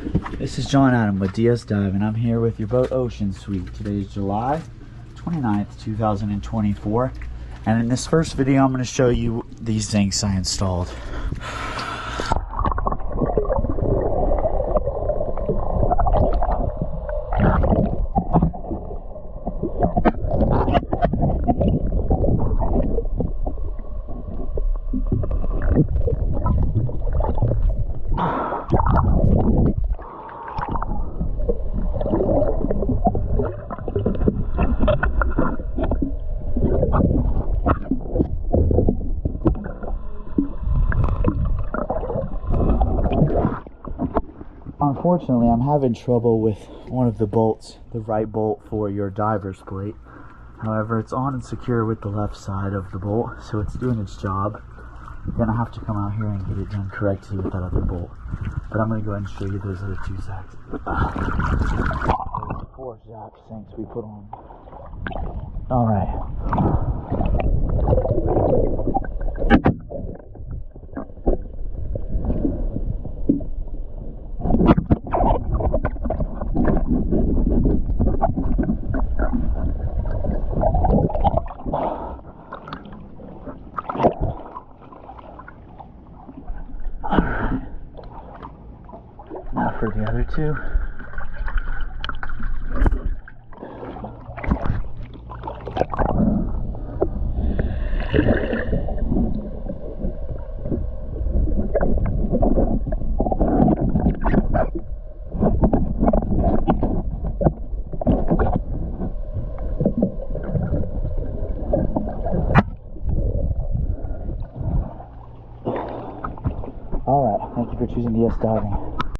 This is John Adam with DS Dive, and I'm here with your boat Ocean Suite. Today is July 29th, 2024, and in this first video I'm going to show you these things I installed. Unfortunately, I'm having trouble with one of the bolts, the right bolt for your diver's plate. However, it's on and secure with the left side of the bolt, so it's doing its job. I'm going to have to come out here and get it done correctly with that other bolt. But I'm going to go ahead and show you those other two sacks. Those 4 jack sinks we put on. Alright. Now for the other two. Alright, thank you for choosing DS Diving.